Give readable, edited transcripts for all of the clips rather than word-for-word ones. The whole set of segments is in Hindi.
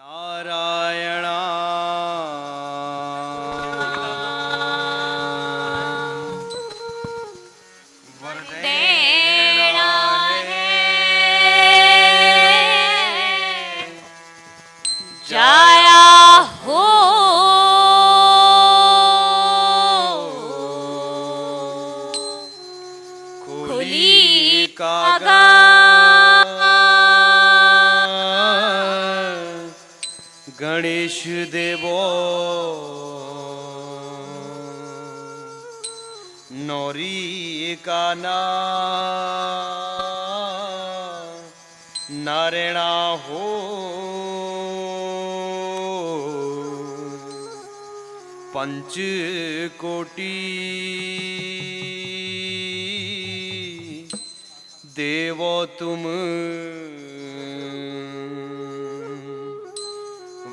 नारायण देना है जाया हो खुली कागा गणेश देवो नौरी काना नारेणा हो पंच कोटि देवो तुम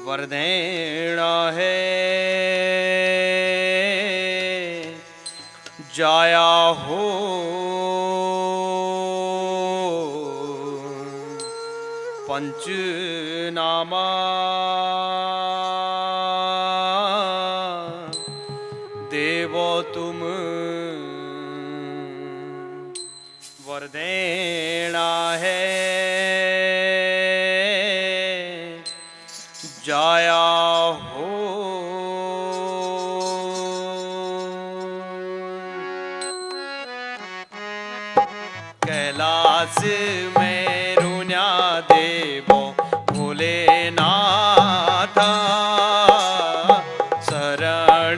वरदेना है जाया हो पंचनामा देवो तुम वरदेना है जाया हो कैलाश में रुन्या देवो भोलेनाथ शरण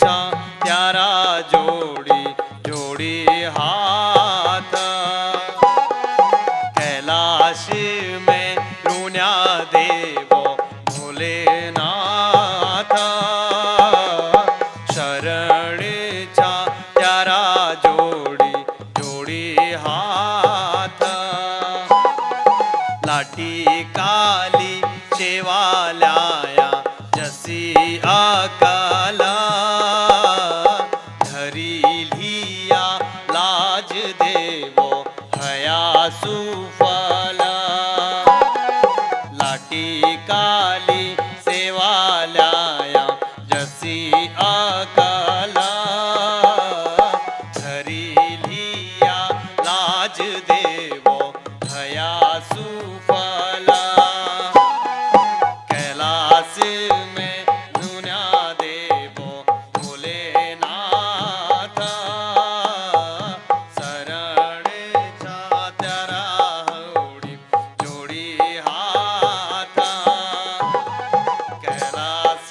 चा त्यारा जोड़ी जोड़ी हाथ कैलाश में रुन्या देवो भोलेनाथ शरण चा त्यारा जोड़ी जोड़ी हाथ लाटी काली शेवाल्याया जसी अकाला धरी लिया लाज देवो हया सुफला लाटी काली सेवाल्याया जसी अकाला धरी लिया लाज देवो हया सुफला कैलाश में दुनिया देवो भोलेनाथ शरण चा त्यारा हौड़ी जोड़ी हाथ कैलाश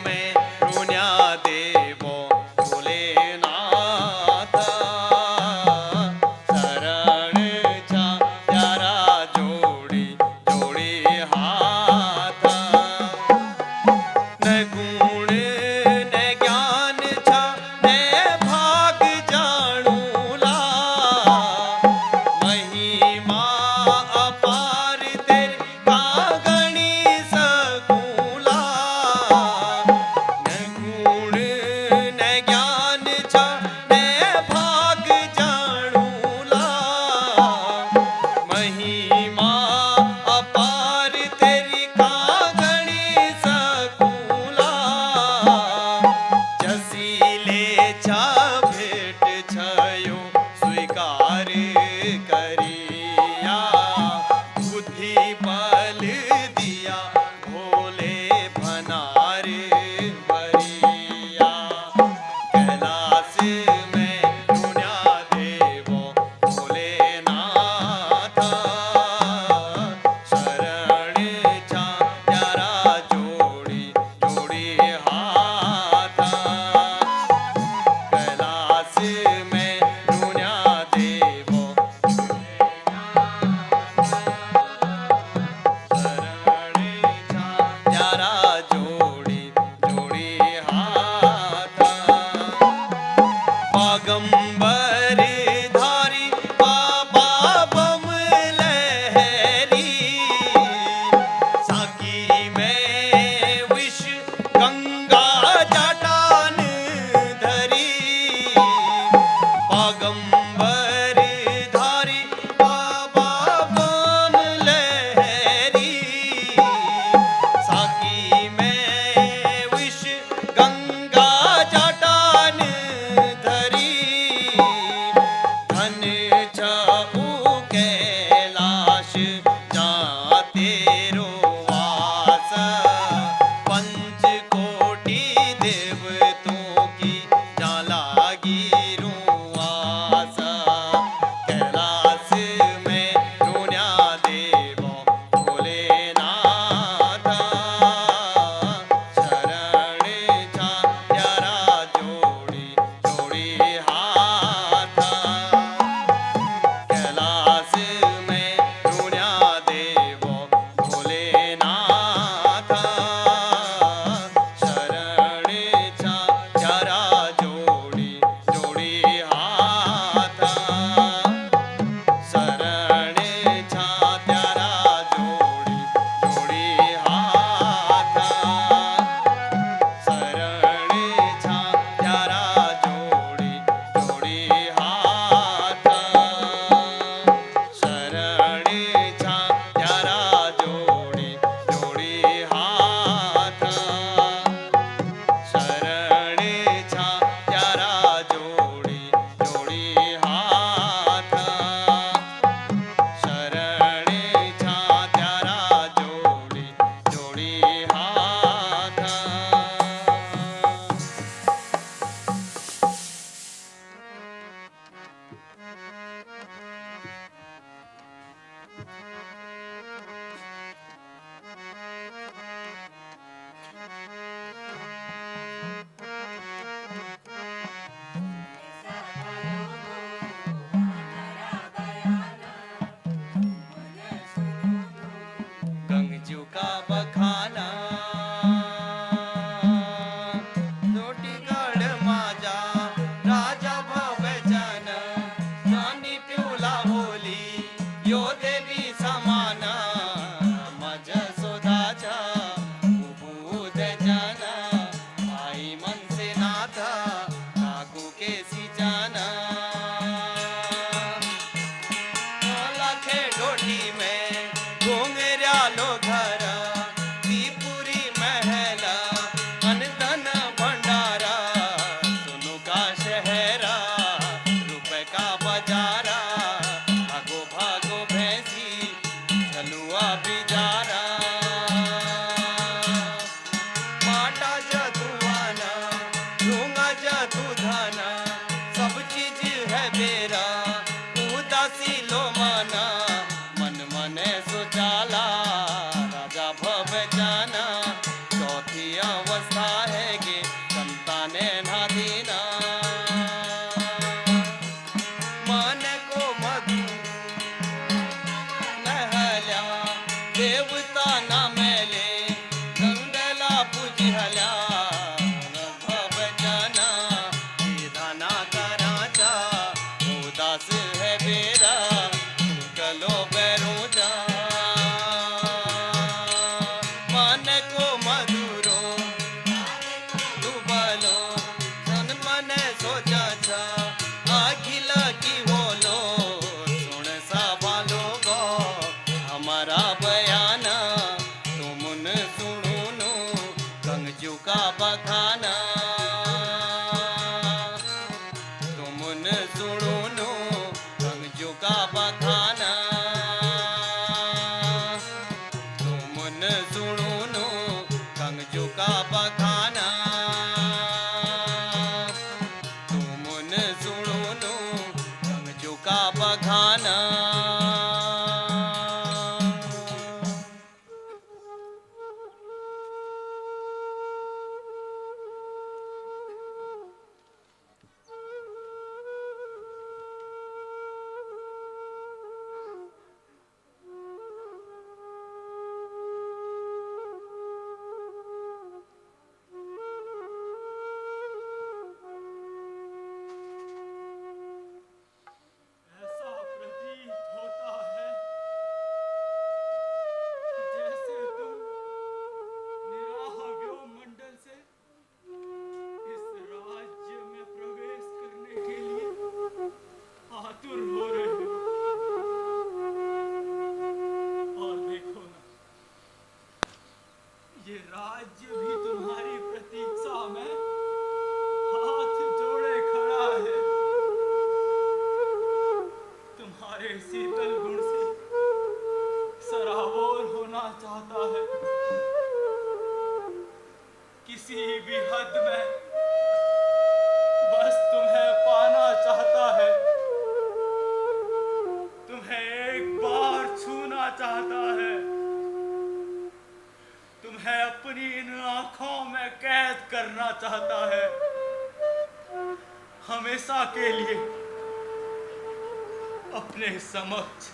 में दुनिया देवो भोलेनाथ शरण चा त्यारा जोड़ी जोड़ी हाथ न गुण न ज्ञान छा न भाग जाणूला महिमा अपार तेरी का गणी सकूला न गुण न ज्ञान छा न भाग जाणूला महिमा अपार तेरी का गणी सकूला अवस्था है गे संताने ना दीना मन को मधु नहल्या देवता ना मेले गंगला पूजिहल्या भवजना विधाना कराचा उदास है बेरा कलो बैरूजा मन को मधुरो डुबलो सन मन सोचा छा अखिला की बोलो सुन सा बालो गो हमारा बयाना तुमुन सुनो नो गंगजू का बखाना तुमुन सुनो नो गंगजू का बखाना तुमुन सुनो नो गंगजू का बखाना तुमुन सुनो नो गंगजू का बखाना ऐसा प्रतीत होता है जैसे तुम निराह मंडल से इस राज्य में प्रवेश करने के लिए आतुर हो रहे हो। और देखो ना, ये राज्य भी तुम्हारी प्रतीक्षा में हाथ जोड़े खड़ा है। तुम्हारे शीतल गुण से सराबोर होना चाहता है। किसी भी हद में बस तुम्हें पाना चाहता है। तुम्हें एक बार छूना चाहता है। तुम्हें अपनी इन आंखों में कैद करना चाहता है, हमेशा के लिए अपने समक्ष।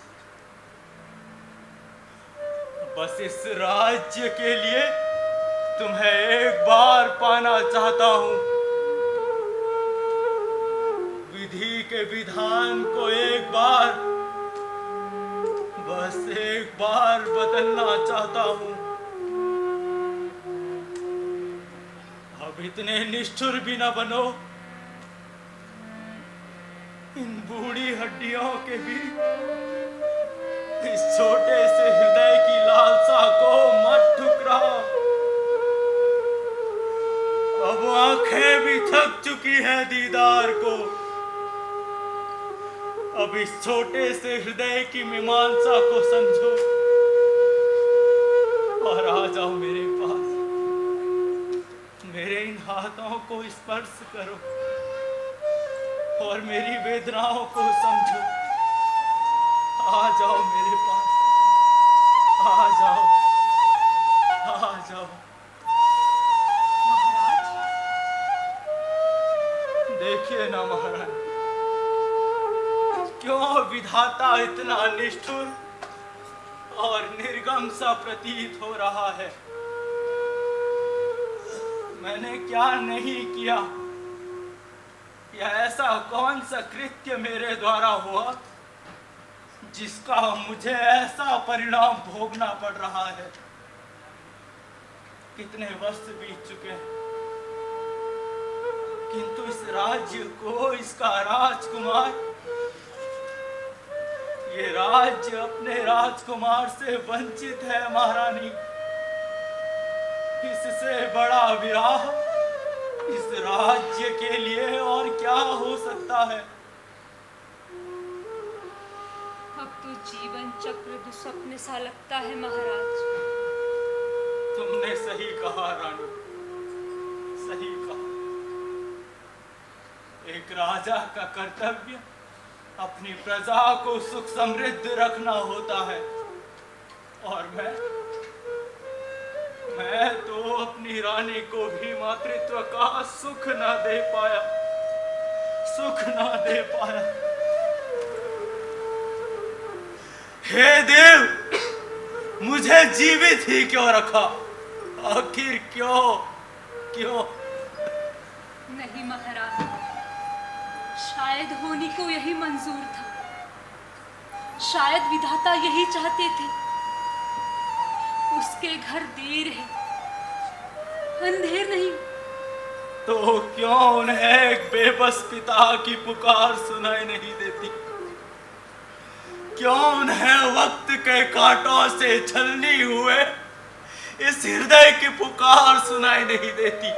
बस इस राज्य के लिए तुम्हें एक बार पाना चाहता हूं। विधि के विधान को एक बार, बस एक बार बदलना चाहता हूं। अब इतने निष्ठुर भी न बनो। इन बूढ़ी हड्डियों के भी इस छोटे से हृदय की लालसा को मत ठुकराओ। अब आंखें भी थक चुकी है दीदार को। अब इस छोटे से हृदय की मीमांसा को समझो और आ जाओ मेरे पास। मेरे इन हाथों को स्पर्श करो और मेरी वेदनाओं को समझो। आ जाओ मेरे पास, आ जाओ, आ जाओ। महाराज, देखिए ना महाराज, क्यों विधाता इतना निष्ठुर और निर्गम सा प्रतीत हो रहा है। मैंने क्या नहीं किया, या ऐसा कौन सा कृत्य मेरे द्वारा हुआ जिसका मुझे ऐसा परिणाम भोगना पड़ रहा है। कितने वर्ष बीत चुके हैं, किंतु इस राज्य को, इसका राजकुमार, ये राज्य अपने राजकुमार से वंचित है महारानी। इससे बड़ा विराह इस राज्य के लिए और क्या हो सकता है। अब तो जीवन चक्र दुस्वप्न सा लगता है महाराज। तुमने सही कहा रानी, सही कहा। एक राजा का कर्तव्य अपनी प्रजा को सुख समृद्ध रखना होता है, और मैं तो अपनी रानी को भी मातृत्व का सुख न दे पाया, सुख न दे पाया। हे देव, मुझे जीवित ही क्यों रखा? आखिर क्यों क्यों? नहीं महाराज, शायद होनी को यही मंजूर था, शायद विधाता यही चाहते थे। उसके घर देर है, अंधेर नहीं। तो क्यों उन्हें एक बेबस पिता की पुकार सुनाई नहीं देती? क्यों उन्हें वक्त के कांटों से छलनी हुए इस हृदय की पुकार सुनाई नहीं देती?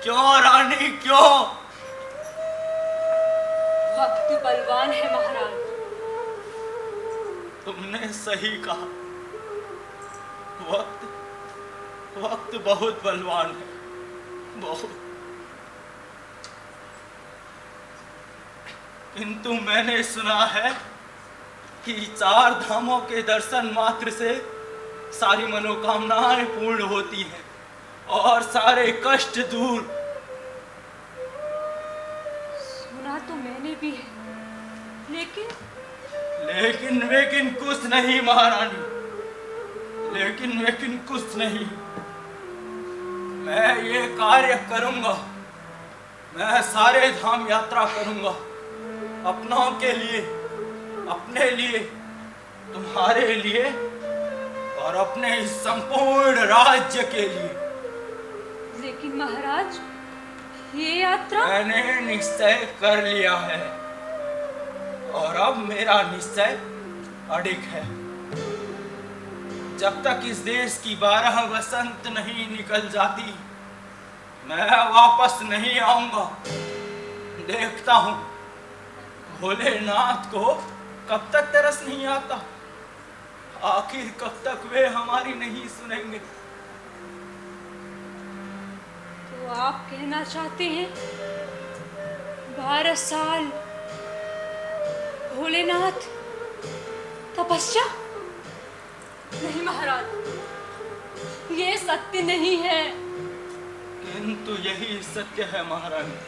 क्यों रानी, क्यों? वक्त बलवान है महाराज। तुमने सही कहा, वक्त वक्त बहुत बलवान है, बहुत। किंतु मैंने सुना है कि 4 धामों के दर्शन मात्र से सारी मनोकामनाएं पूर्ण होती हैं और सारे कष्ट दूर। सुना तो मैंने भी है, लेकिन कुछ नहीं महारानी, लेकिन कुछ नहीं। मैं ये कार्य करूंगा, मैं सारे धाम यात्रा करूंगा, अपनों के लिए, अपने लिए, तुम्हारे लिए और अपने इस संपूर्ण राज्य के लिए। लेकिन महाराज, ये यात्रा? मैंने निश्चय कर लिया है और अब मेरा निश्चय अडिग है। जब तक इस देश की 12 वसंत नहीं निकल जाती, मैं वापस नहीं आऊंगा। देखता हूं भोलेनाथ को कब तक तरस नहीं आता, आखिर कब तक वे हमारी नहीं सुनेंगे। तो आप कहना चाहते हैं 12 साल भोलेनाथ तपस्या? नहीं महाराज, ये सत्य नहीं है। किंतु यही सत्य है महारानी,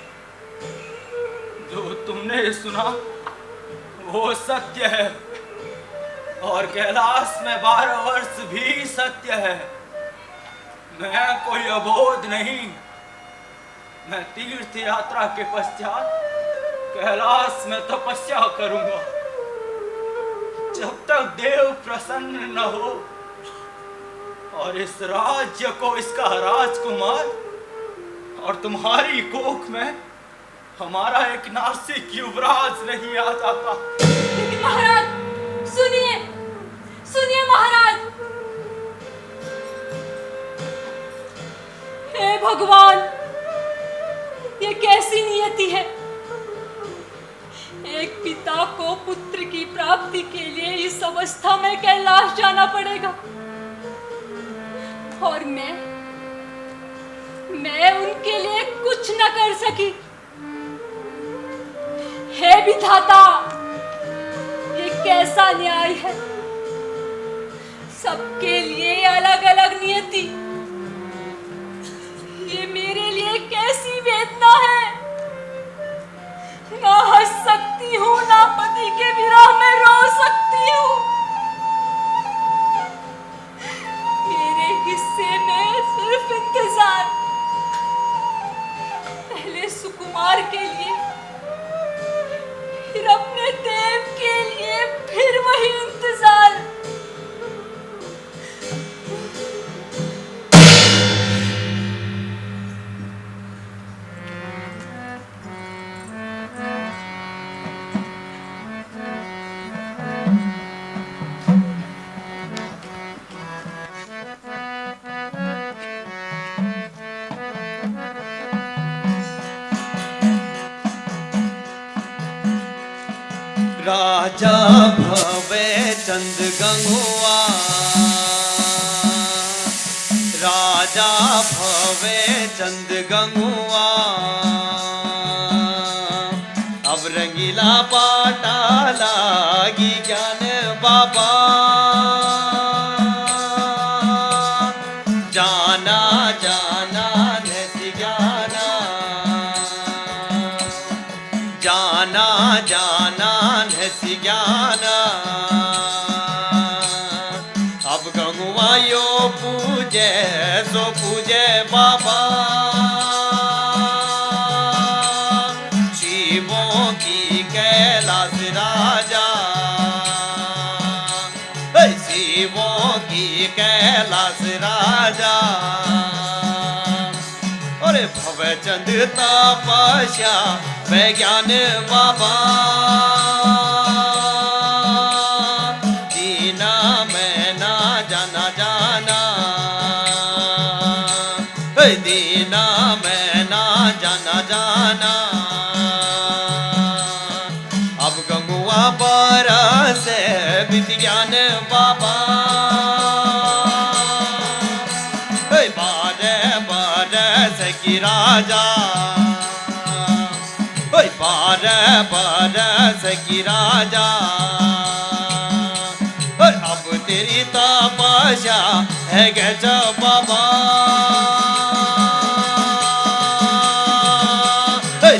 जो तुमने सुना वो सत्य है, और कैलाश में 12 वर्ष भी सत्य है। मैं कोई अबोध नहीं। मैं तीर्थ यात्रा के पश्चात कैलाश में तपस्या करूंगा, जब तक देव प्रसन्न न हो और इस राज्य को इसका राजकुमार और तुम्हारी कोख में हमारा एक नासिक युवराज नहीं आ जाता। लेकिन महाराज, सुनिए, सुनिए महाराज। हे भगवान, ये कैसी नियति है? एक पिता को पुत्र की प्राप्ति के लिए इस अवस्था में कैलाश जाना पड़ेगा, और मैं उनके लिए कुछ न कर सकी। हे विधाता, ये कैसा न्याय है? सबके लिए अलग अलग नियति। ये मेरे लिए कैसी वेदना है। ना हंस सकती हूँ, ना पति के विरह में रो सकती हूँ। मेरे हिस्से में सिर्फ इंतजार, पहले सुकुमार के लिए, फिर अपने देव के लिए, फिर वही इंतजार। राजा भवे चंद गंगुआ, राजा भवे चंद गंगुआ, अब रंगीला पाटा लागी ज्ञान बाबा, ज्ञान अब गंगुआयो पूजे सो पूजे बाबा शिवों की कैलाश राजा शिवों की कैलाश राजा और भवचंद तपस्या वैज्ञान बाबा दीना मैं ना जाना जाना दीना मैं ना जाना जाना अब गंगुआ बरस विज्ञान बाबा बारह बरस की राजा बारह बरस की राजा अब तेरी तपस्या है गज बाबा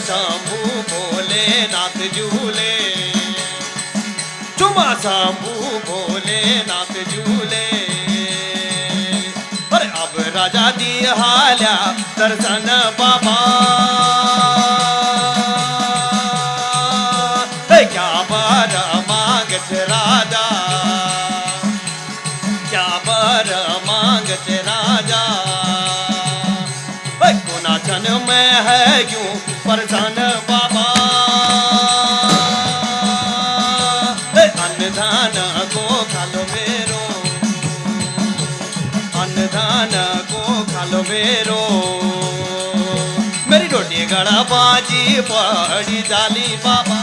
शंभू भोलेनाथ झूले चुमा शंभू भोलेनाथ झूले अरे अब राजा दी हाल्या दर्शन बाबा क्या बर मांगत राजा क्या बर मांगत राजा कोना छन में है क्यों परेशान बाबा अन्नदान को खालो मेरो अन्नदान को खालो मेरो मेरी रोटी गड़ा बाजी पड़ी जाली बाबा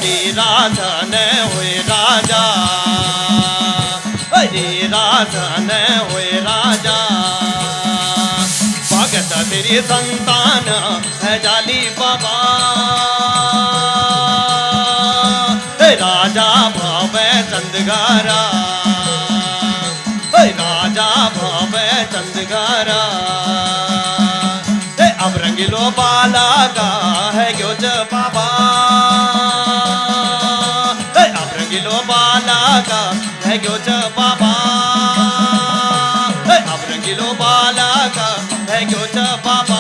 निराधन हुए राजा निराधन हुए राजा भगत तेरी संतान है जाली बाबा राजा भवे चंदगारा राजा भवे चंदगारा अब रंगीलो बाला का है ग्योच बाबा अब रंगीलो बाला का है ग्योच बाबा अब रंगीलो बाला का है ग्योच बाबा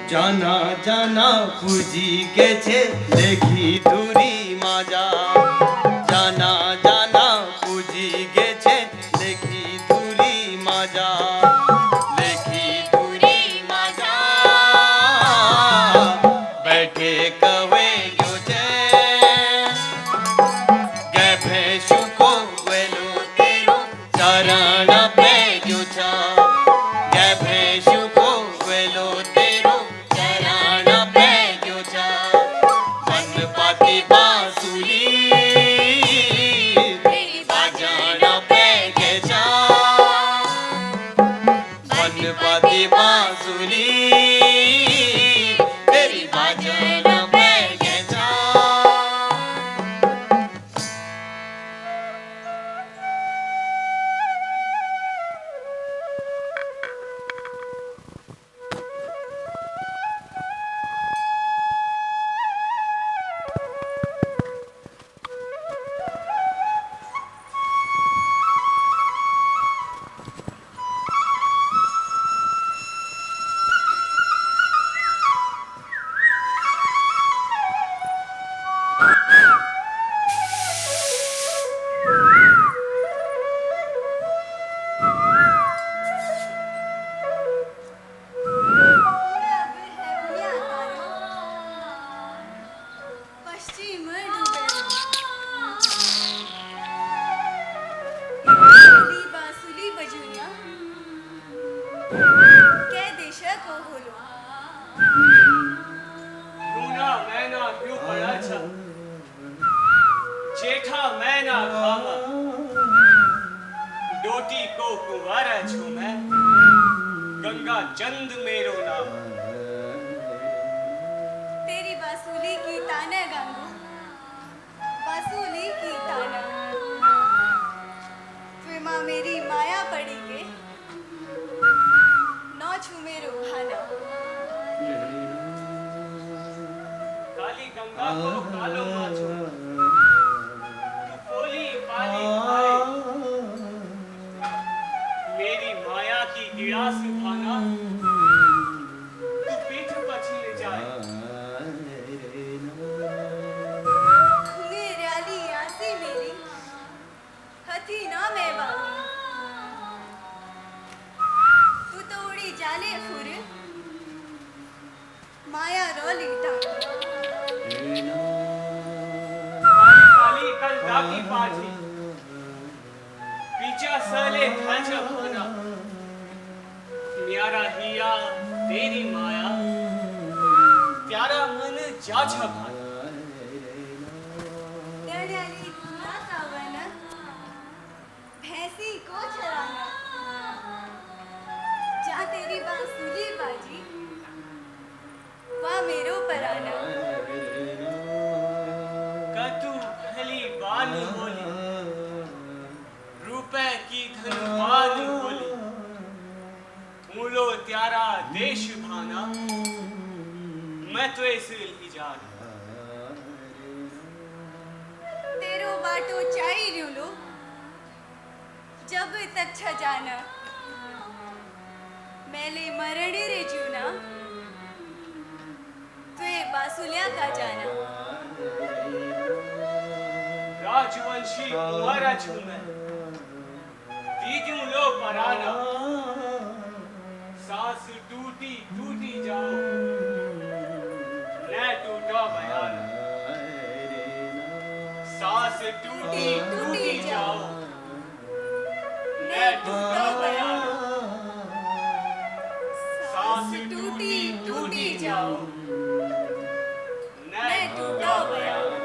जाना जाना पूजी के छे देखी दूरी माजा जाना जाना पूजी के छे देखी दूरी माजा देखी बोलो। लूना मैना क्यों पड़ा था, जेठा मैना खावा, डोटी को कुंवारा छू मैं, गंगा चंद मेरो नाम। तेरी बांसुली की ताना गंगू, बांसुली की ताना। माँ मेरी माया पड़ी के नौ छू मेरो भाना। काली गंगा को कालो माछो, तू पोली पाली भाई, मेरी माया की गिड़ास भाना, तू पीठ पछी ले जाए। खुले रैली आसी मेरी हथी ना मैं बाबू, तू तो उड़ी जाले फुर माया रोली टांग। काली काली कल डाकी पाठी, पीछा सले खाचा भाना, न्यारा हिया तेरी माया, प्यारा मन जाझा भाना। डरयाली घोड़ा का वन, भैंसी को चराना, जा तेरी बांसुली बाजी, वहाँ मेरो पराना। कतु भली बान बोली, रुपए की धनवान बोली, मूलो त्यारा देश भाना, मैं तो ऐसे ही जाना। तेरो बाटो चाई र्यूलो, जब तक छ जाना, मेले मरणे रे जूना, तुए बासुलिया का जाना। राजवंशी कुंवारा छू मैं, दीदियों लो पराना, सांस टूटी टूटी जाओ, न टूटा बयाना। सांस टूटी टूटी जाओ, न टूटा बयाना। सांस टूटी टूटी जाओ, न टूटा बयाना।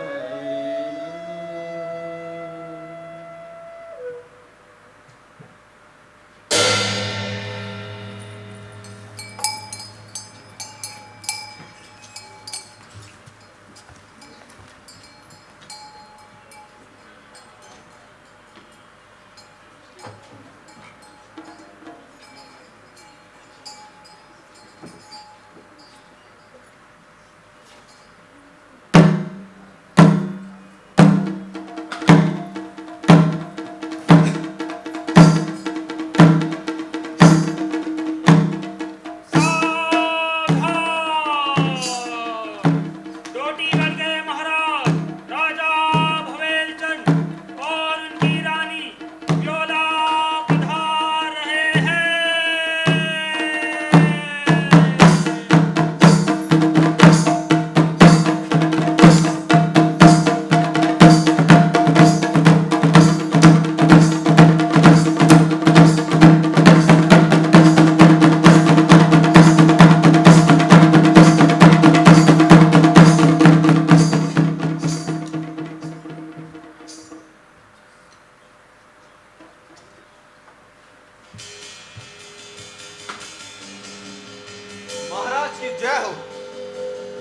महाराज की जय हो।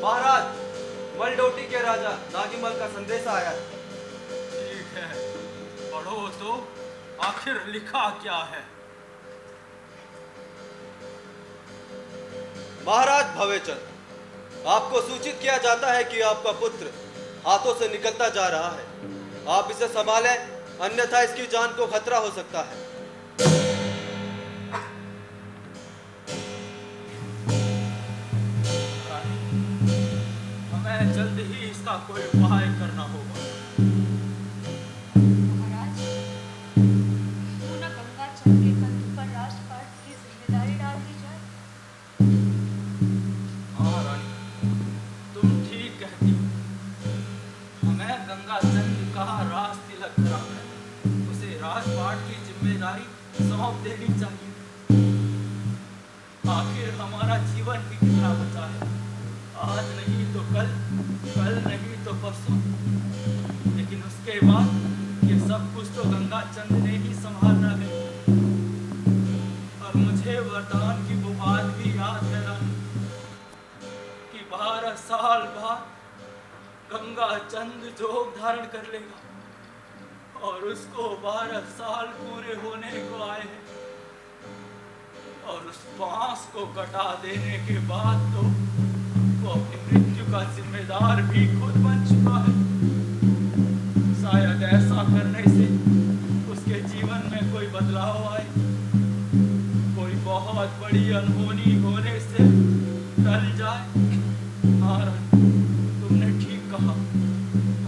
महाराज, मलडोटी के राजा नागीमल का संदेशा आया है। ठीक है, पढ़ो तो आखिर लिखा क्या है। महाराज भवेचंद, आपको सूचित किया जाता है कि आपका पुत्र हाथों से निकलता जा रहा है। आप इसे संभालें, अन्यथा इसकी जान को खतरा हो सकता है। हमें जल्द ही इसका कोई उपाय करना होगा। महाराज, क्यों न गंगा चंद के कंध पर राजपाट की जिम्मेदारी डाल दी जाए। हाँ रानी, तुम ठीक कहती हो। हमें गंगा चंद का राज तिलक कराकर उसे राजपाट की जिम्मेदारी सौंप देनी चाहिए। आखिर हमारा जीवन भी कितना बचा है? आज नहीं तो कल, कल नहीं तो परसों, लेकिन उसके बाद ये सब कुछ तो गंगा चंद ने ही संभालना है। और मुझे वर्तमान की वो बात भी याद है रानी, कि 12 साल बाद गंगा चंद जोग धारण कर लेगा और उसको 12 साल पूरे होने को आए हैं। और उस बांस को कटा देने के बाद तो वो अपनी मृत्यु का जिम्मेदार भी खुद बन चुका है। शायद ऐसा करने से उसके जीवन में कोई बदलाव आए, कोई बहुत बड़ी अनहोनी होने से टल जाए। हाँ रानी, तुमने ठीक कहा,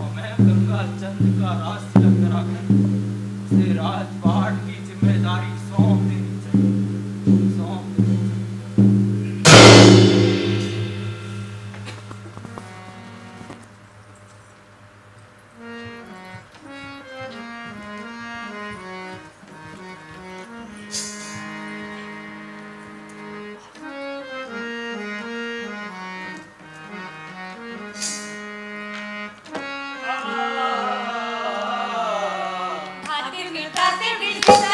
हमें गंगा चंद का राज तिलक कराकर उसे राजपाट की जिम्मेदारी सौंप देनी चाहिए, सौंप देनी चाहिए। खातिर खातिर गिरता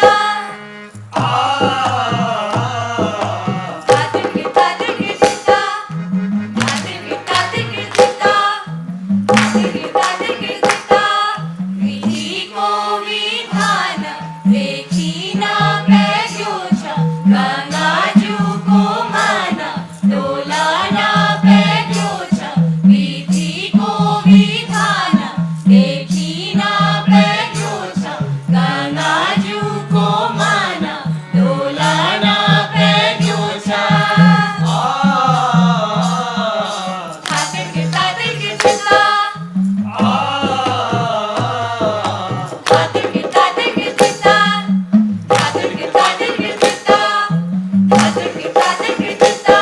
खातिर खातिर गिरता खातिर खातिर गिरता खातिर खातिर गिरता विधि को विधान देखी ना पैजोछ गंगा जू को माना डोला ना पैजोछ विधि को विधान देखी ना पैजोछ गंगा जू को माना डोला ना पैजोछ खातिर खातिर गिरता खातिर खातिर गिरता खातिर खातिर गिरता खातिर खातिर गिरता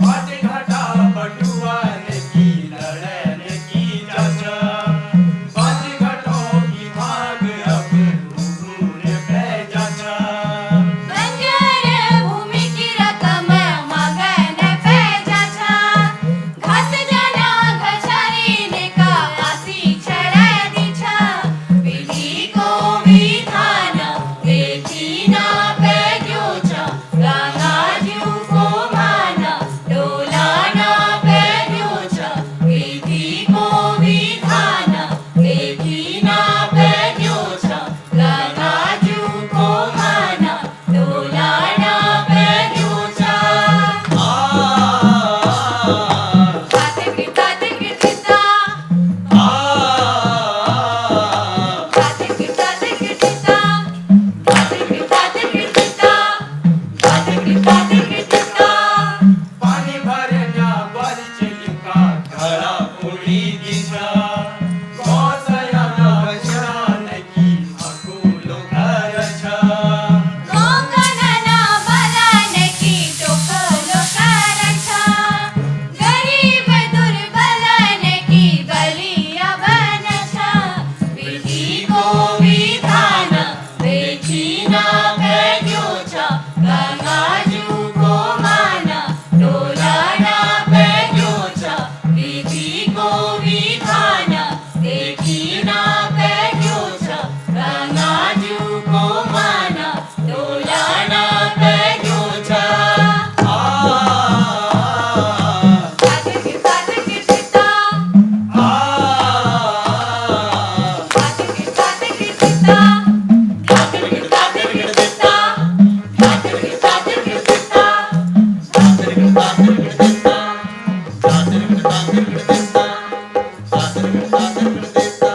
बाटे घाटा बटुआन की लड़न की चर्चा, बाटे घाटों की भाग अब भूल पे जाचा। बंजर भूमि की रकम मगन पे जाचा घास जाना घछारी ने का आसी छड़ा दीछा विधि को विधान देखी ना पे जोचा गंगा जू को माना डोला ना पे जोचा विधि को विधान देखी ना पे जोचा गंगा जू को माना डोला ना पे जोचा खातिर खातिर गिरता खातिर खातिर गिरता खातिर खातिर गिरता खातिर खातिर गिरता पाणी भरण्या परिचयका घरा पोळी दिशा, कोसयाना भजन की अकुलो घरच्या। मोकळना बलन की टोकलो करछा गरीब दुर्बलन की बलिया बनछा विधि को विधान देखी ना पैजोछा गंगा जू को माना डोला ना पैजोछा विधि को विधान देखी ना पैजोछा गंगा जू को माना डोला ना पैजोछा खातिर खातिर गिरता खातिर खातिर गिरता खातिर खातिर गिरता खातिर खातिर गिरता खातिर खातिर गिरता खातिर खातिर गिरता खातिर खातिर गिरता।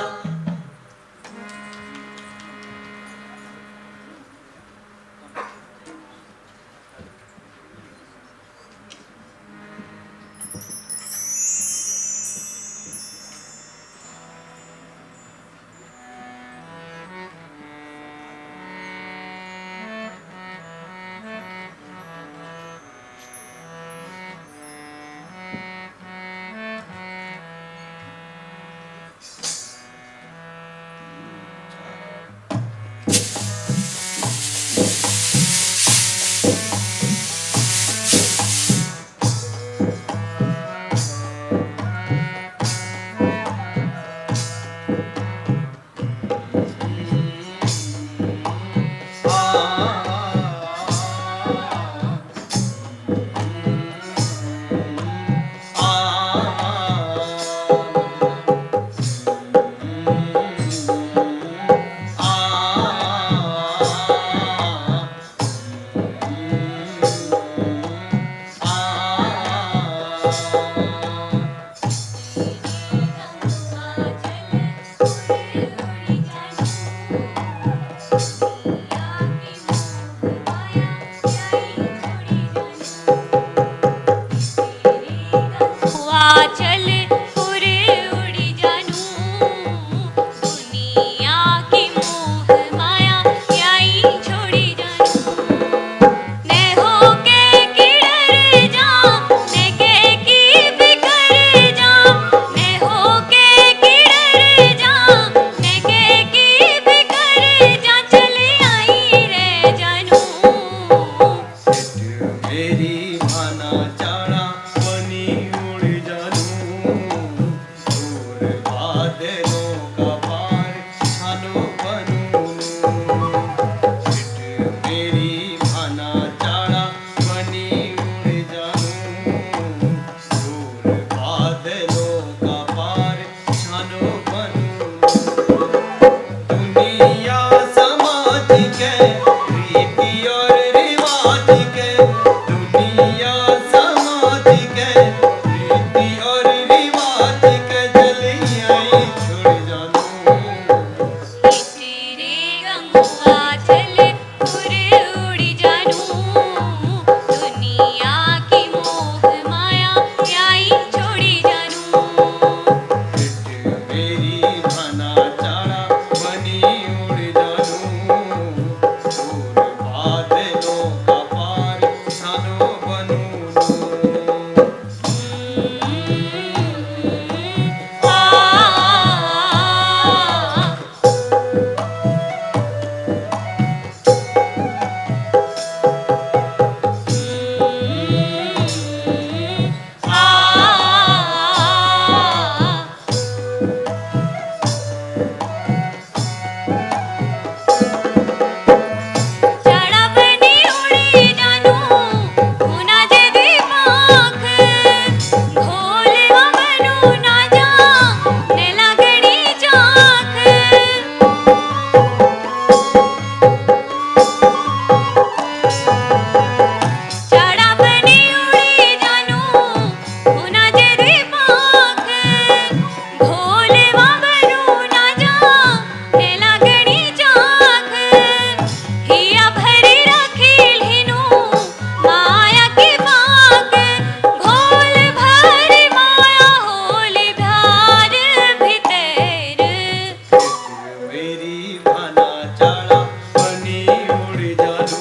मेरी भाना चाड़ा बनी उड़ जानू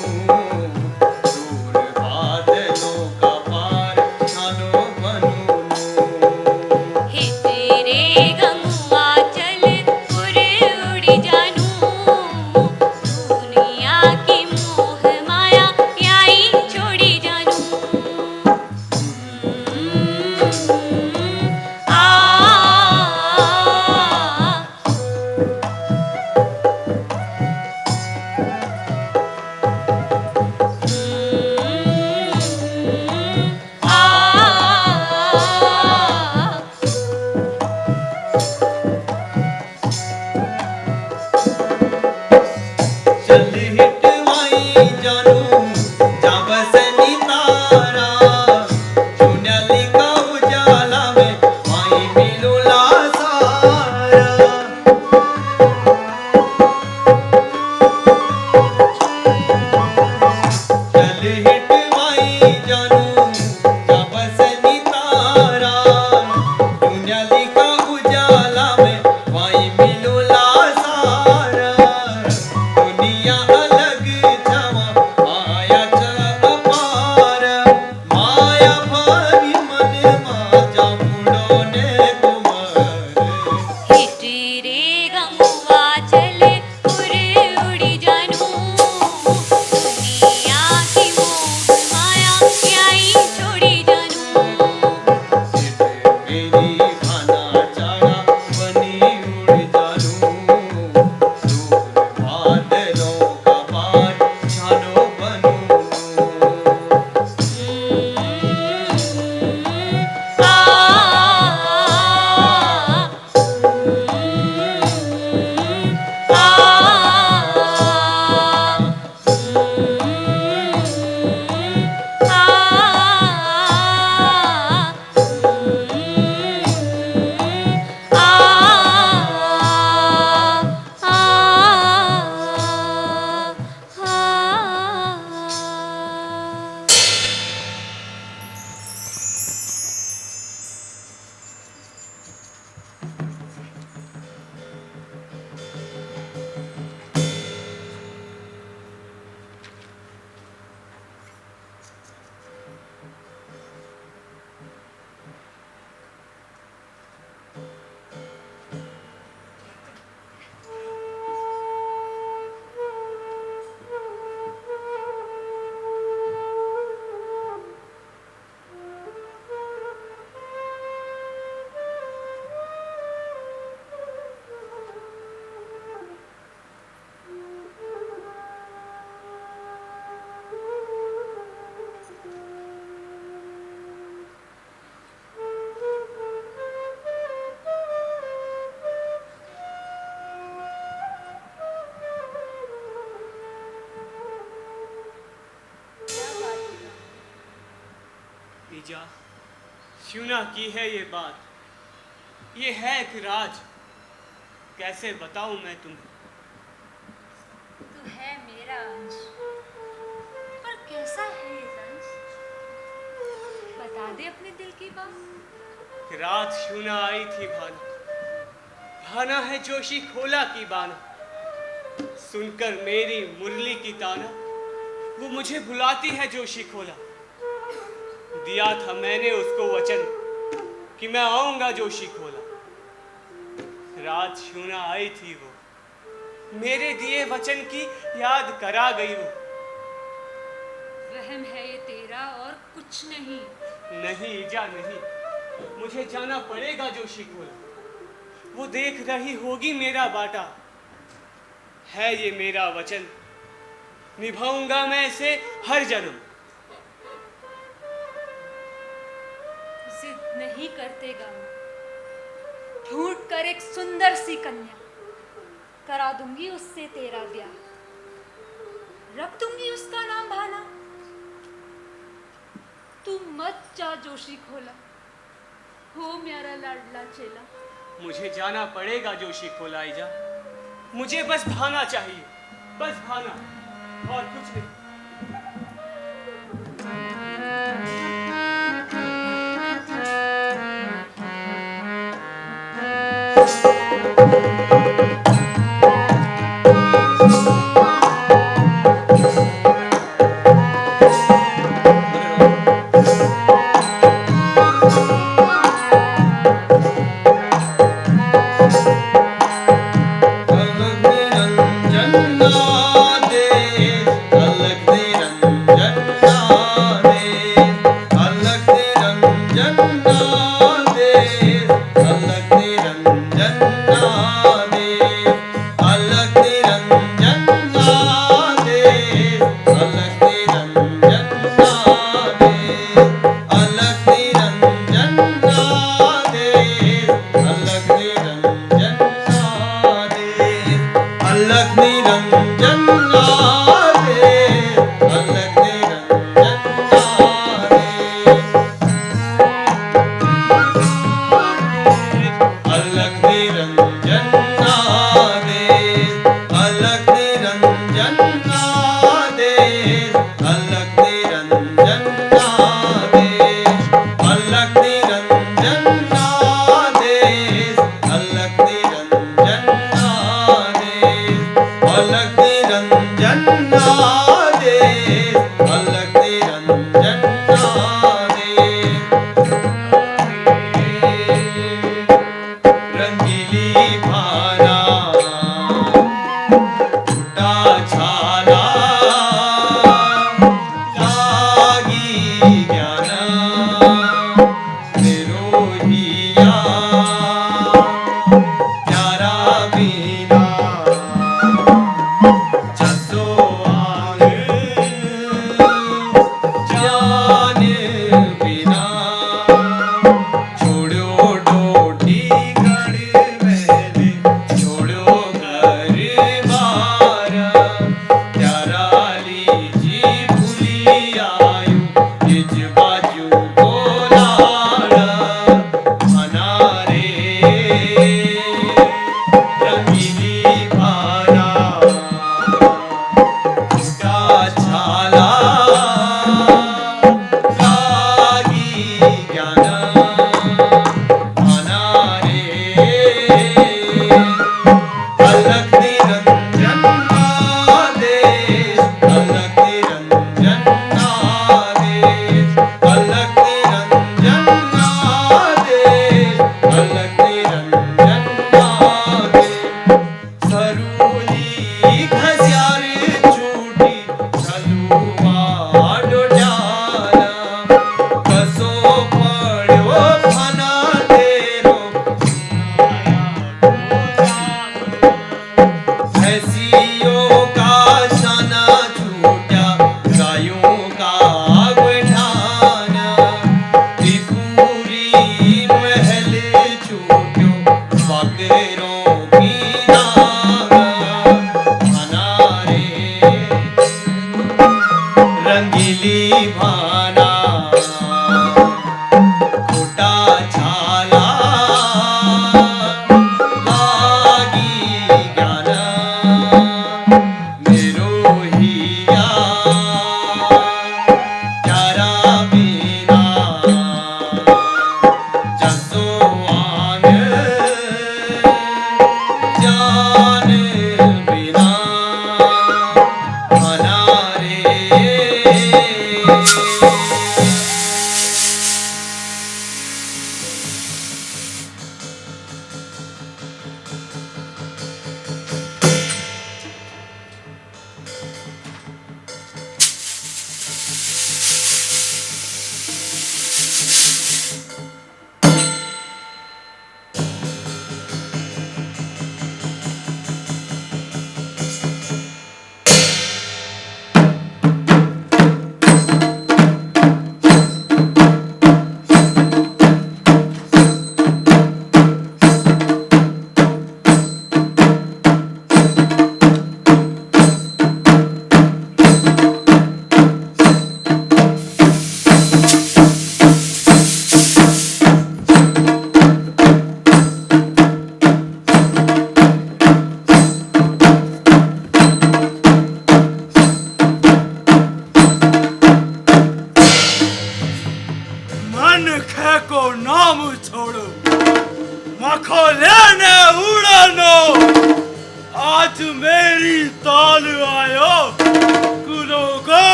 दूर बादलों का पार छानो बनू हे तेरे गंगा चल उड़ उड़ जानू दुनिया की मोह माया याई छोड़ी जानू आ चल हिटवाई जानू जा बसनी तारा चुनली का उजाला में माई मिलूला सारा चल हिटवाई जानू जा बसनी तारा चुनली का उजाला में माई मिलूला सारा दुनिया अलग छावा माया च अपार माया भारी मन माजा मुड़ोने कुमार हे तेरे गंगा चल उड़ उड़ जानू दुनिया की मोह माया याई छोड़ी जानू मेरी भाना चाड़ा बनी उड़ जानू दूर बादलों का पार छानो बनू ईजा सुना की है ये बात ये है एक राज कैसे बताऊं मैं तुम्हें तू है मेरा अंश पर कैसा है ये अंश बता दे अपने दिल की बात रात सुना आई थी भाना भाना है जोशी खोला की बाना सुनकर मेरी मुरली की ताना वो मुझे बुलाती है जोशी खोला दिया था मैंने उसको वचन कि मैं आऊंगा जोशी खोला रात सुना आई थी वो मेरे दिए वचन की याद करा गई वो वहम है ये तेरा और कुछ नहीं नहीं ईजा नहीं मुझे जाना पड़ेगा जोशी खोला वो देख रही होगी मेरा बाटा है ये मेरा वचन निभाऊंगा मैं इसे हर जन्म जिद नहीं करते गाँव ढूंढ कर एक सुंदर सी कन्या करा दूंगी उससे तेरा ब्याह रख दूंगी उसका नाम भाना तू मत जा जोशी खोला हो मेरा लाडला चेला मुझे जाना पड़ेगा जोशी खोला ईजा मुझे बस भाना चाहिए बस भाना और कुछ नहीं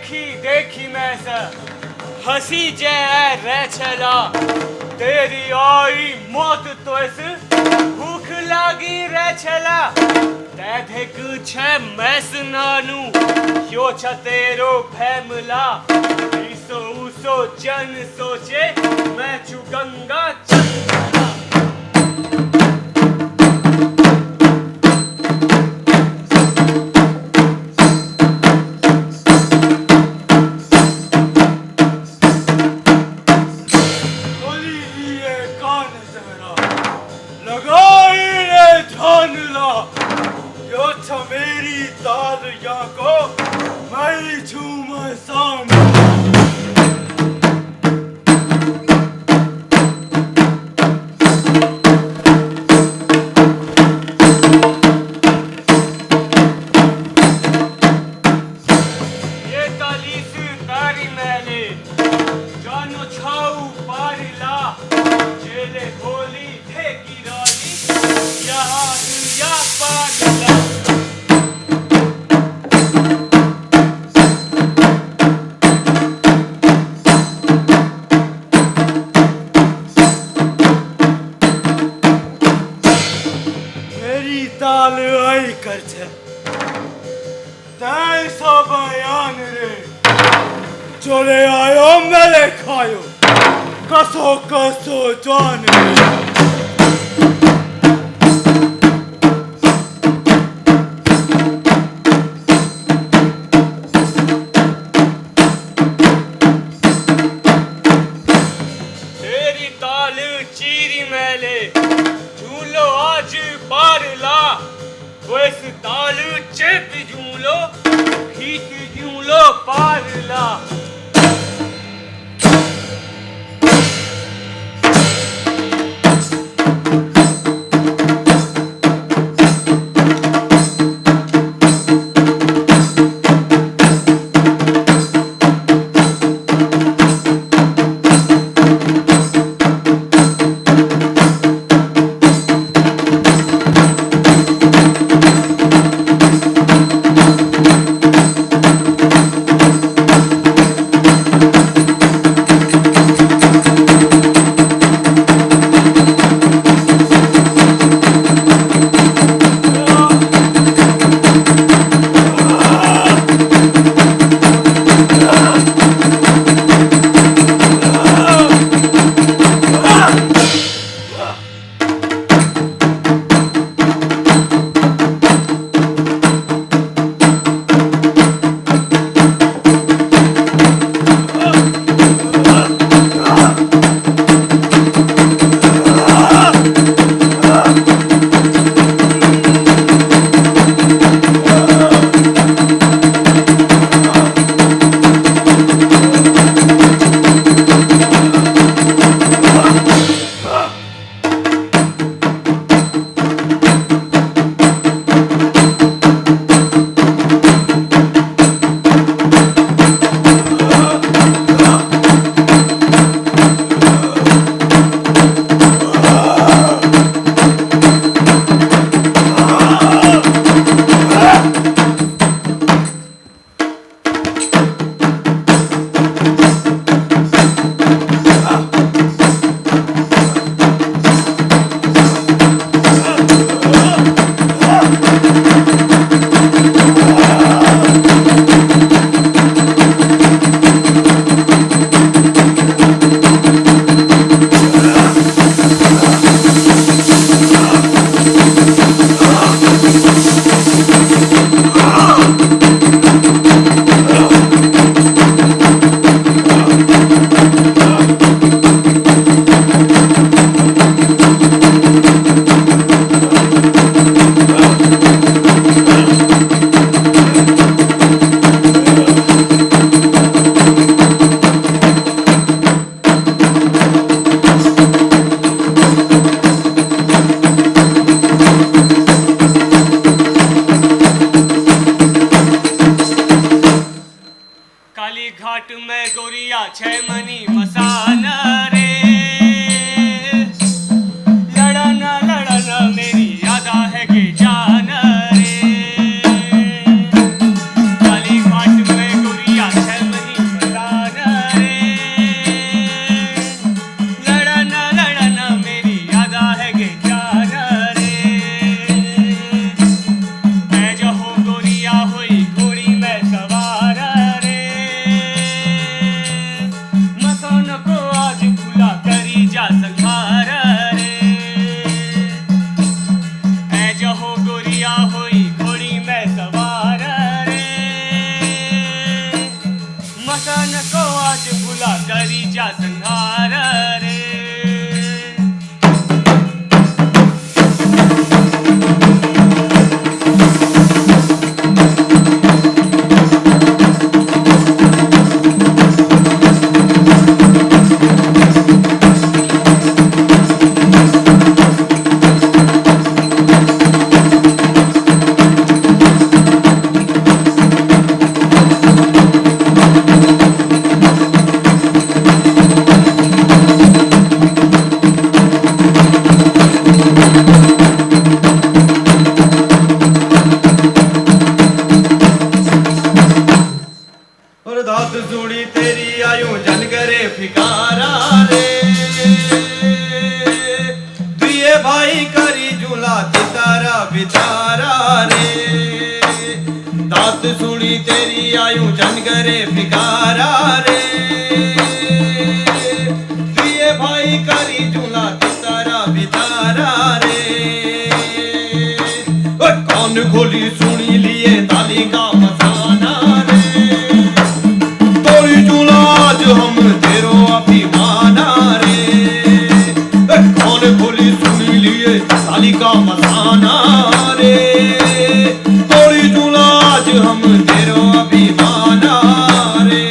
देखी देखी मैं से हंसी जे रह चला तेरी आई मौत तो ऐसे भूख लागी रह चला ते कुछ मैं सुनानू यो छ तेरो फैमला इसो उसो जन सोचे मैं छु गंगा चंद्रमा मेरी ताल यहाँ को मैं झूम सान ये तालीस तारी मैले जानो छाऊ पारिला जेले होली थे की रानी यहाँ या पारिला ताल आई कर छे ताई सब बयान रे चले आयो मेरे खायो कसो कसो जान रे तेरी ताल चीरी मैले झूलो आज पारला वैस ताल चेप झूलो खींच झूलो पारला घाट में गोरिया छह मनी मसाना रे लड़ना मेरी यादा है कि जाना रे काली घाट में गोरिया छह दात सुनी तेरी आयु जन करे फिकारा रे प्रिय भाई करी झूला तारा बितारा रे कौन खोली सुनी लिए ताली का मसाना रे तोरी झूला आज हम तेरो अभिमाना रे कौन खोली सुनी लिए ताली का मसाना रे तोरी झूला आज हम तेरो अभिमाना रे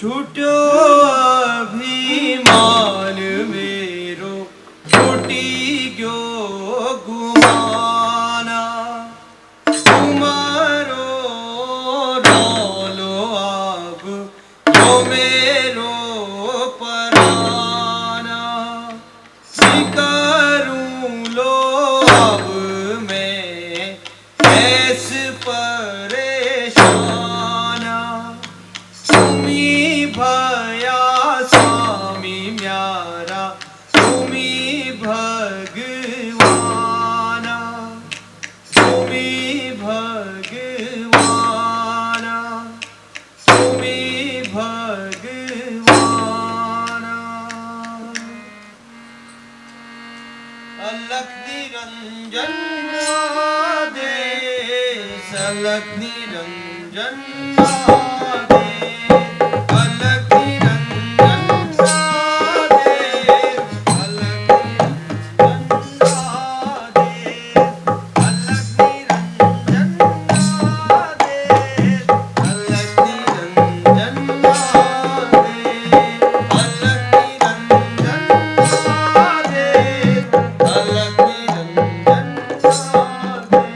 छूटो अभिमान मेरो छूटी गयो गुमाना तुम्हारो रोलो अब जो मेरो पराना करूं लो अब मैं ऐस परेशाना तुम्ही भया स्वामी म्यारा तुम्ही भगवाना तुम्ही भगवाना तुम्ही भगवाना अलख निरंजन दे अलख निरंजन दे अलख निरंजन दे अलख निरंजन दे अलख निरंजन दे अलख निरंजन दे अलख निरंजन दे अलख निरंजन दे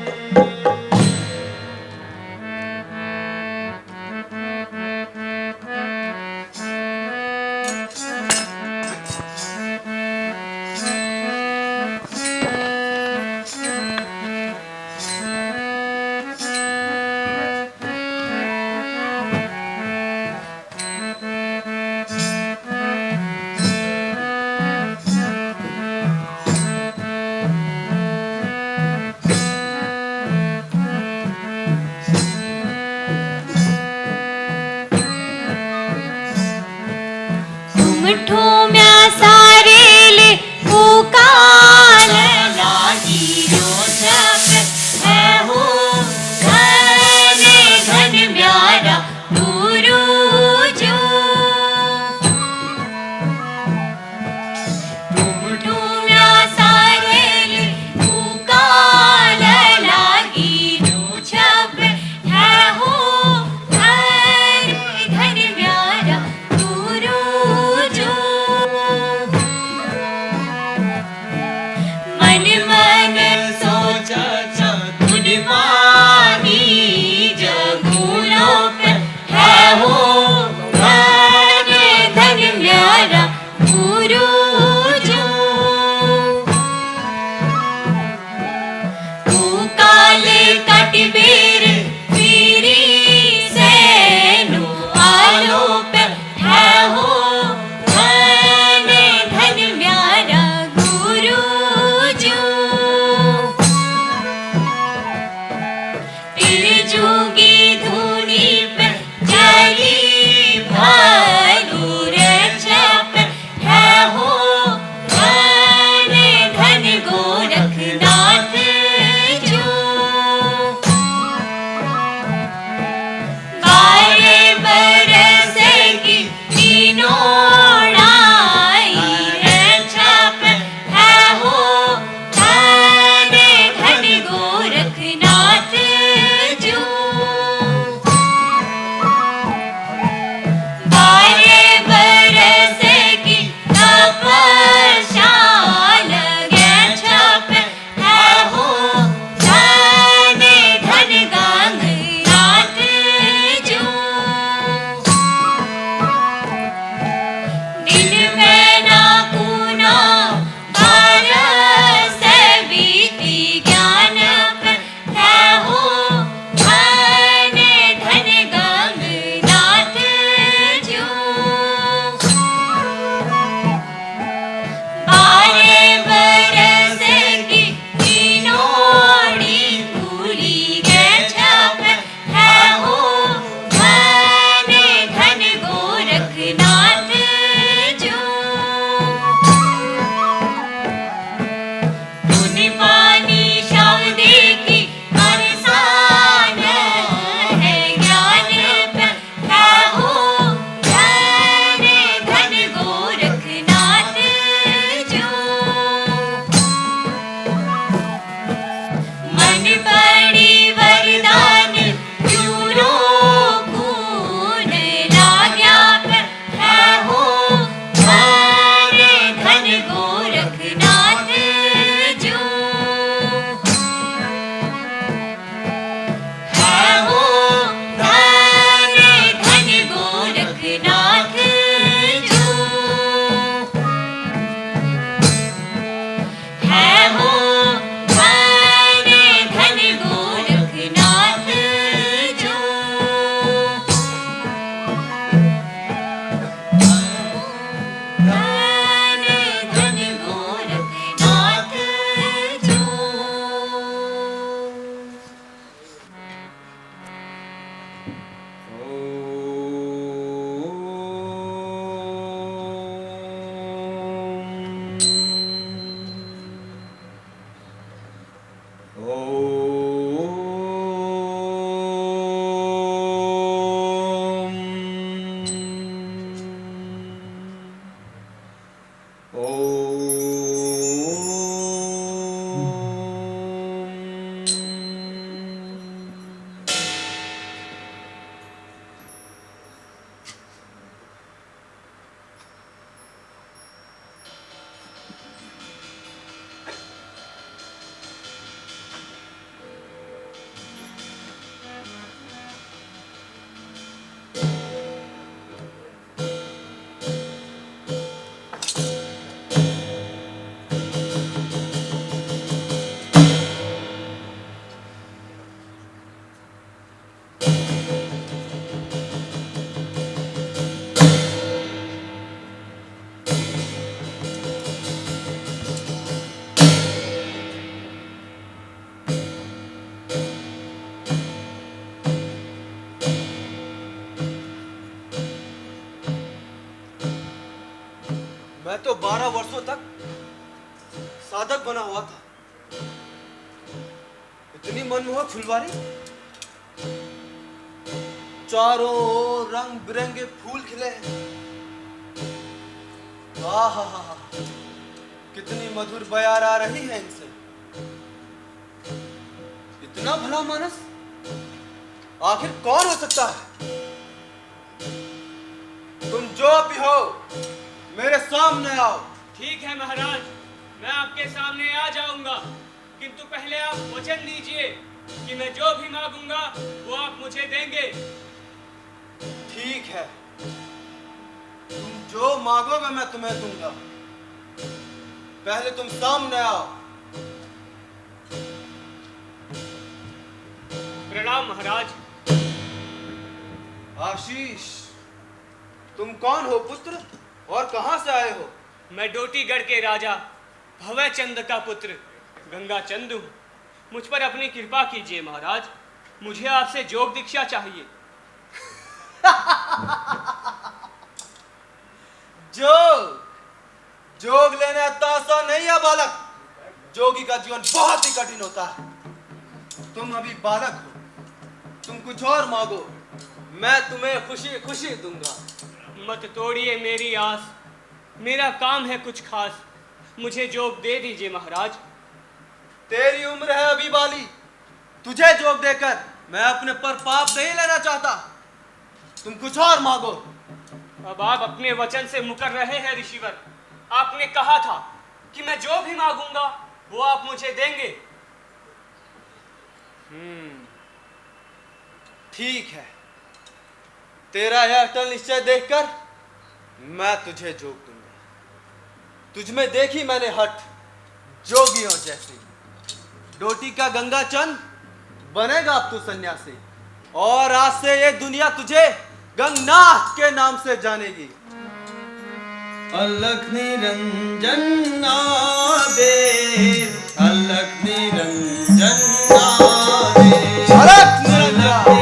बेर मेरी सैनु आलोप है हो धन धन म्यारा गुरु जू तिरजूगी धूनी पे जली भालू रचप है हो धन धन गोरखनाथ जो बारे बरस की तीनोड़ाई रचप है हो धन धन गोरखनाथ जो बारे बरस की तपस्या लगे छप है हो धन धन गांगनाथ जो दिन में ना पूना बरस बीती ज्ञान है हो धन धन गांगनाथ जो बारे बरस की तीनोड़ी भूली गए छप है हो धन धन गोरखनाथ जो धुन पानी शब्द की बरसान है ज्ञान है हो धन धन गोरखनाथ जो मन पड़ी वरदान चूरो खून लाग्या है हो धन धन गोरखनाथ जो है हो धन धन गोरखनाथ जो है हो धन धन गोरखनाथ जो धन धन गोरखनाथ जो मैं तो 12 वर्षों तक साधक बना हुआ था। इतनी मनमोहक फुलवारी, चारों ओर रंग बिरंगे फूल खिले हैं। आहा, कितनी मधुर बयार आ रही है इनसे। इतना भला मानस आखिर कौन हो सकता है? तुम जो भी हो मेरे सामने आओ। ठीक है महाराज, मैं आपके सामने आ जाऊंगा, किंतु पहले आप वचन दीजिए कि मैं जो भी मांगूंगा वो आप मुझे देंगे। ठीक है, तुम जो मांगोगे मैं तुम्हें दूंगा। पहले तुम सामने आओ। प्रणाम महाराज। आशीष, तुम कौन हो पुत्र और कहां से आए हो? मैं डोटीगढ़ के राजा भवय चंद का पुत्र गंगा चंद हूँ। मुझ पर अपनी कृपा कीजिए महाराज, मुझे आपसे जोग दीक्षा चाहिए। जोग लेना इतना आसान नहीं है बालक। जोगी का जीवन बहुत ही कठिन होता है। तुम अभी बालक हो, तुम कुछ और मांगो, मैं तुम्हें खुशी खुशी दूंगा। मत तोड़िए मेरी आस, मेरा काम है कुछ खास, मुझे जोग दे दीजिए महाराज। तेरी उम्र है अभी बाली, तुझे जोग देकर मैं अपने पर पाप नहीं लेना चाहता। तुम कुछ और मांगो। अब आप अपने वचन से मुकर रहे हैं ऋषिवर। आपने कहा था कि मैं जो भी मांगूंगा वो आप मुझे देंगे। ठीक है, तेरा यह अटल निश्चय देखकर मैं तुझे जोग दूंगा। तुझमें देखी मैंने हट जोगियों जैसी। डोटी का गंगा चंद बनेगा अब तू सन्यासी, और आज से ये दुनिया तुझे गंगनाथ के नाम से जानेगी। अलख निरंजन आवे, अलख निरंजन आवे, अलख निरंजन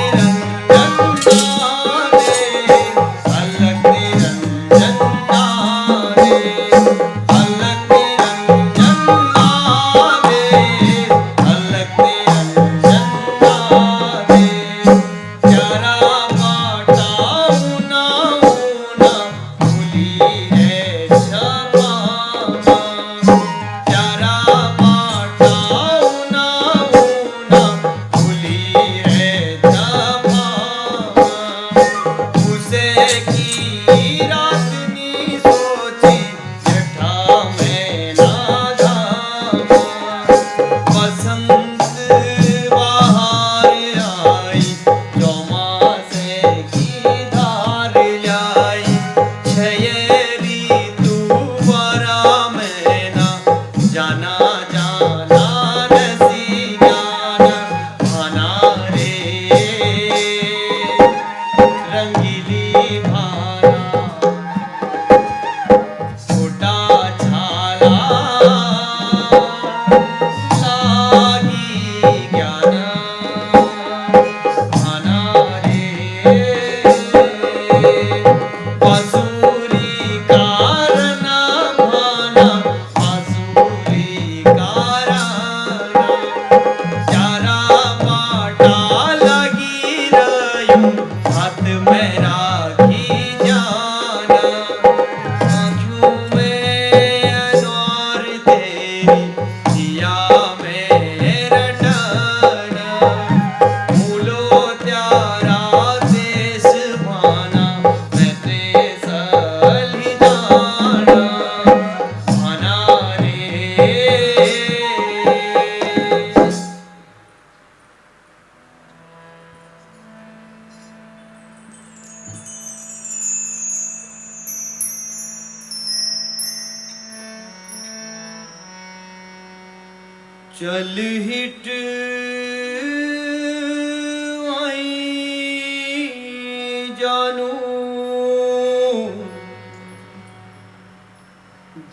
चल हिट आई जानू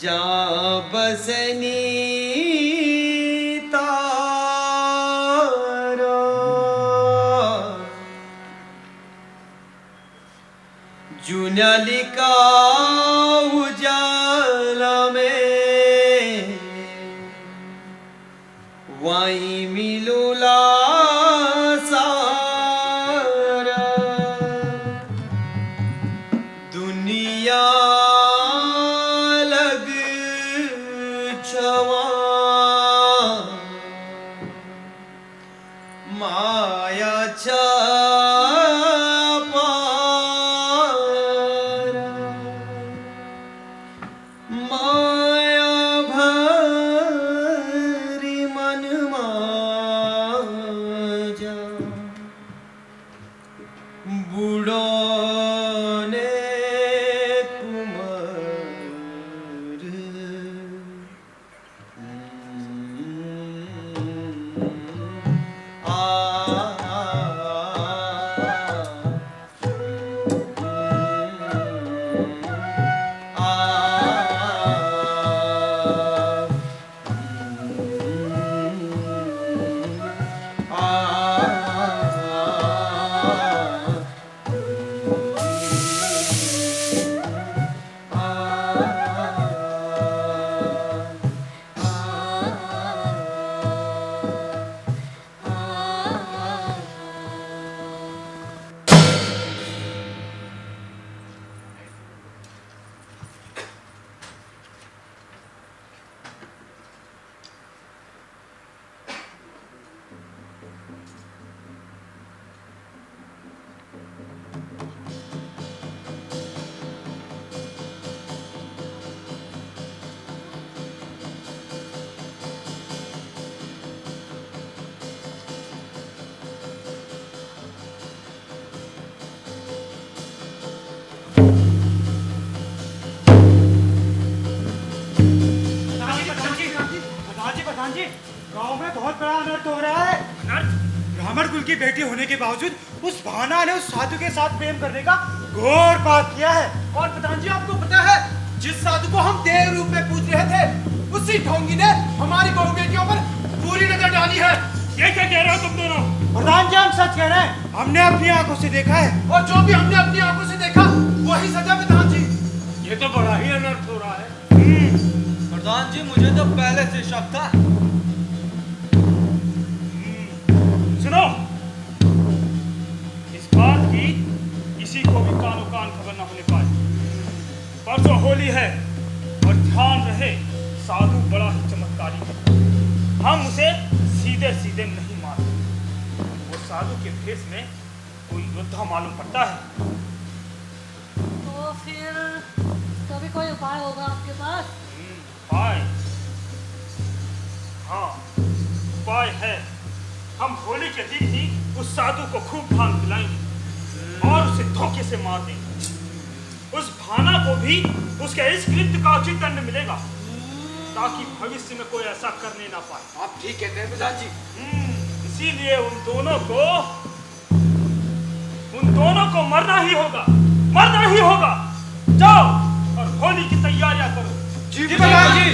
जा बसनी तारा जुनलिका उजाला में वाई मिलूला सारा दुनिया लग छवा माया छापारा माया भरी मन माजा बूढ़ो ने कुमार आ प्रधान जी, गांव में बहुत बड़ा अनर्थ हो रहा है। अनर्थ? ब्राह्मण कुल की बेटी होने के बावजूद उस भाना ने उस साधु के साथ प्रेम करने का घोर पाप किया है। और प्रधान जी, आपको पता है, जिस साधु को हम देव रूप में पूज रहे थे, उसी ढोंगी ने हमारी बहू बेटियों पर पूरी नजर डाली है। ये क्या कह रहे हो तुम दोनों? प्रधान जी, हम सच कह रहे हैं। हमने अपनी आंखों से देखा है, और जो भी हमने अपनी आंखों से देखा वही सजा। प्रधान जी, ये तो बड़ा ही अनर्थ हो रहा है। प्रधान जी, मुझे तो पहले से शक था। सुनो, इस बात की किसी को भी कानो कान खबर न होने पाए। परसों होली है और ध्यान रहे, साधु बड़ा ही चमत्कारी है। हम उसे सीधे सीधे नहीं मारते। वो साधु के भेष में कोई योद्धा मालूम पड़ता है। तो फिर कभी कोई उपाय होगा आपके पास? उपाय? हाँ, उपाय है। हम होली के दिन ही उस साधु को खूब भांग पिलाएंगे और उसे धोखे से मार देंगे। उस भाना को भी उसके इस कृत्य का उचित दंड मिलेगा, ताकि भविष्य में कोई ऐसा करने ना पाए। आप ठीक कहते हैं प्रधान जी। इसीलिए उन दोनों को मरना ही होगा, मरना ही होगा। जाओ और होली की तैयारियां करो। जी प्रधान जी।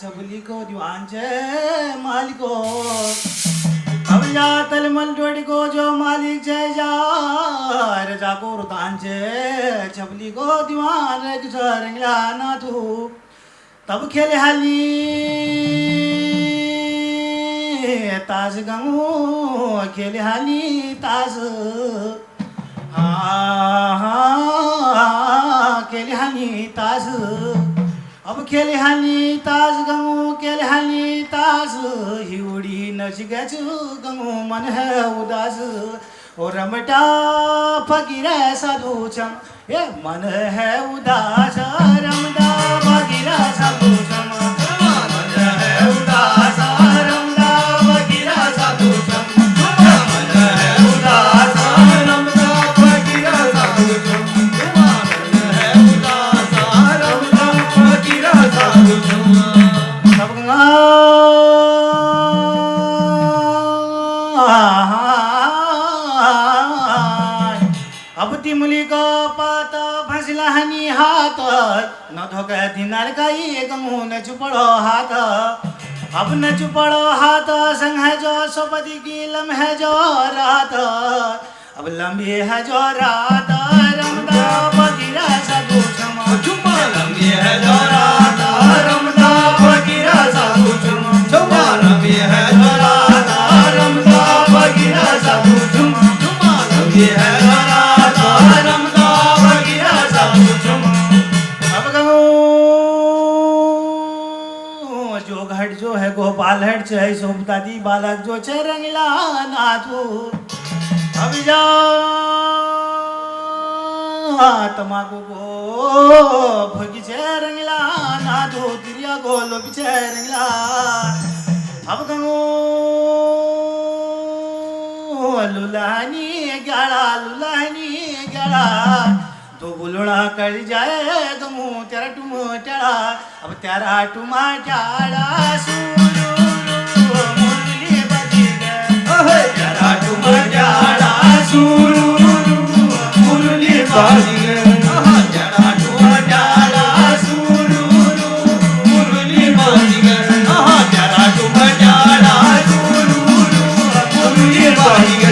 छबली को दीवान जय मालिको अब जा तलमल डोडी को जो मालिक जय जा रजा को रुतान जय छबली को दीवान रंगला ना तू तब खेले हाली ताज गमू खेले हाली ताज खेले हाली ताज अब खेले हाली ताज गमू केले हाली ताज हिवडी नचिगच गमू मन है उदास ओ रमटा फकीरा साधु चम ये मन है उदास रमदा फकीरा साधु चम मन है उदास रमदा फकीरा साधु चम मन है उदास रमदा फकीरा साधु चम अब तिमली का पात फसला हनी हाथ न धोके दिनार काई गमू न चुपड़ो हाथ अब न चुपड़ो हाथ संग है जो सोपति की लम है जो रात अब लंबी है जो रात रमदा फकीरा साधु चमा चुम्मा लंबी है जो रात रमदा फकीरा साधु चमा चुम्मा लंबी है जो रात रमदा फकीरा साधु चमा चुम्मा लंबी है जो रात रमदा फकीरा साधु चमा अब गमो जो घट जो है गोपाल हट चाहे सोमतादी बालक जो छे रंगला नाथू अब जा तमाकू को भगी छे रंगला नाथू तिरिया को लोग छे रंगला अब गमो लुलानी ग्याड़ा तो बुलड़ा कर जाए गमू तेरा टुम टेड़ा अब तेरा टुमा टेड़ा मुरली बजी गए तेरा टुमा टेड़ा मुरली बजी गए तेरा टुमा टेड़ा मुरली बजी गए तेरा टुमा टेड़ा मुरली बजी गए